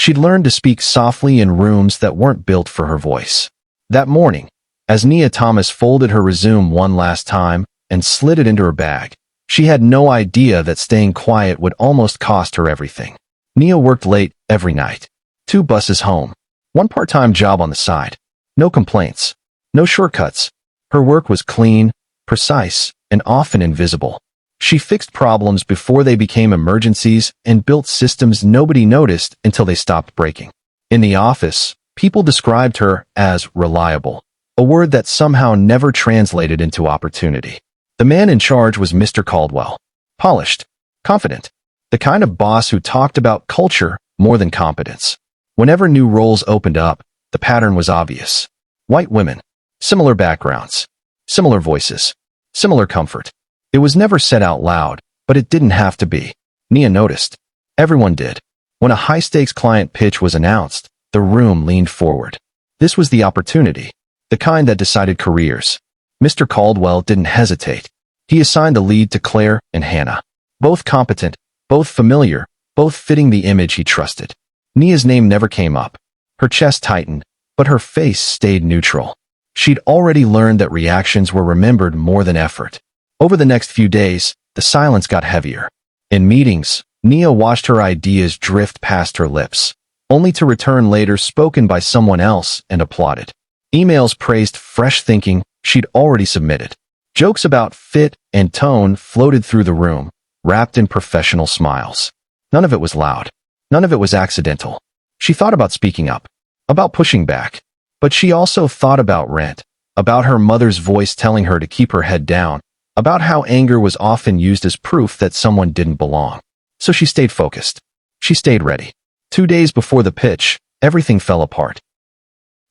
She'd learned to speak softly in rooms that weren't built for her voice. That morning, as Nia Thomas folded her resume one last time and slid it into her bag, she had no idea that staying quiet would almost cost her everything. Nia worked late every night. 2 buses home. 1 part-time job on the side. No complaints. No shortcuts. Her work was clean, precise, and often invisible. She fixed problems before they became emergencies and built systems nobody noticed until they stopped breaking. In the office, people described her as reliable, a word that somehow never translated into opportunity. The man in charge was Mr. Caldwell. Polished, confident, the kind of boss who talked about culture more than competence. Whenever new roles opened up, the pattern was obvious. White women, similar backgrounds, similar voices, similar comfort. It was never said out loud, but it didn't have to be. Nia noticed. Everyone did. When a high-stakes client pitch was announced, the room leaned forward. This was the opportunity, the kind that decided careers. Mr. Caldwell didn't hesitate. He assigned the lead to Claire and Hannah. Both competent, both familiar, both fitting the image he trusted. Nia's name never came up. Her chest tightened, but her face stayed neutral. She'd already learned that reactions were remembered more than effort. Over the next few days, the silence got heavier. In meetings, Nia watched her ideas drift past her lips, only to return later spoken by someone else and applauded. Emails praised fresh thinking she'd already submitted. Jokes about fit and tone floated through the room, wrapped in professional smiles. None of it was loud. None of it was accidental. She thought about speaking up, about pushing back, but she also thought about rent, about her mother's voice telling her to keep her head down, about how anger was often used as proof that someone didn't belong. So she stayed focused. She stayed ready. 2 days before the pitch, everything fell apart.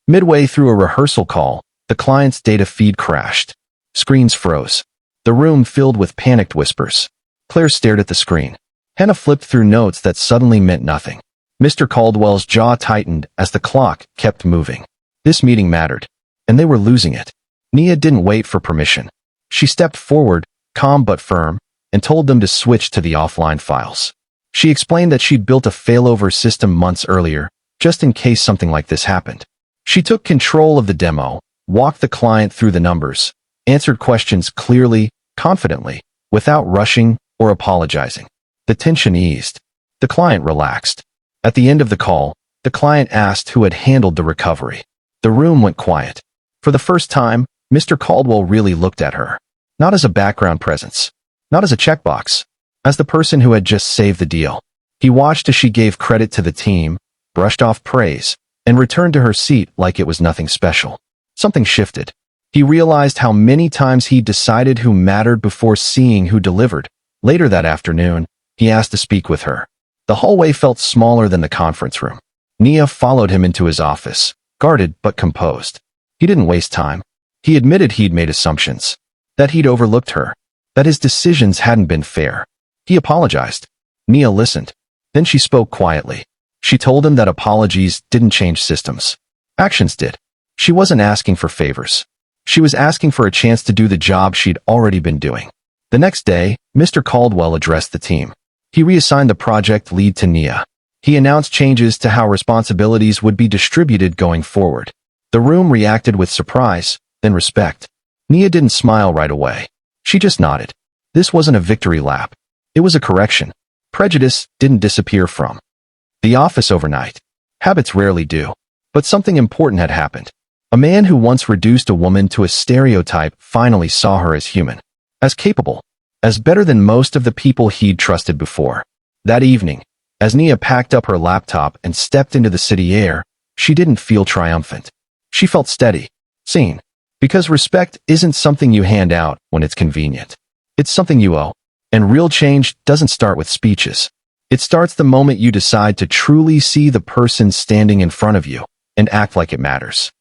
Midway through a rehearsal call, the client's data feed crashed. Screens froze. The room filled with panicked whispers. Claire stared at the screen. Hannah flipped through notes that suddenly meant nothing. Mr. Caldwell's jaw tightened as the clock kept moving. This meeting mattered, and they were losing it. Nia didn't wait for permission. She stepped forward, calm but firm, and told them to switch to the offline files. She explained that she'd built a failover system months earlier, just in case something like this happened. She took control of the demo, walked the client through the numbers, answered questions clearly, confidently, without rushing or apologizing. The tension eased. The client relaxed. At the end of the call, the client asked who had handled the recovery. The room went quiet. For the first time, Mr. Caldwell really looked at her. Not as a background presence. Not as a checkbox. As the person who had just saved the deal. He watched as she gave credit to the team, brushed off praise, and returned to her seat like it was nothing special. Something shifted. He realized how many times he decided who mattered before seeing who delivered. Later that afternoon, he asked to speak with her. The hallway felt smaller than the conference room. Nia followed him into his office, guarded but composed. He didn't waste time. He admitted he'd made assumptions, that he'd overlooked her, that his decisions hadn't been fair. He apologized. Nia listened. Then she spoke quietly. She told him that apologies didn't change systems. Actions did. She wasn't asking for favors. She was asking for a chance to do the job she'd already been doing. The next day, Mr. Caldwell addressed the team. He reassigned the project lead to Nia. He announced changes to how responsibilities would be distributed going forward. The room reacted with surprise, then respect. Nia didn't smile right away. She just nodded. This wasn't a victory lap. It was a correction. Prejudice didn't disappear from the office overnight. Habits rarely do. But something important had happened. A man who once reduced a woman to a stereotype finally saw her as human, as capable, as better than most of the people he'd trusted before. That evening, as Nia packed up her laptop and stepped into the city air, she didn't feel triumphant. She felt steady, seen. Because respect isn't something you hand out when it's convenient. It's something you owe. And real change doesn't start with speeches. It starts the moment you decide to truly see the person standing in front of you and act like it matters.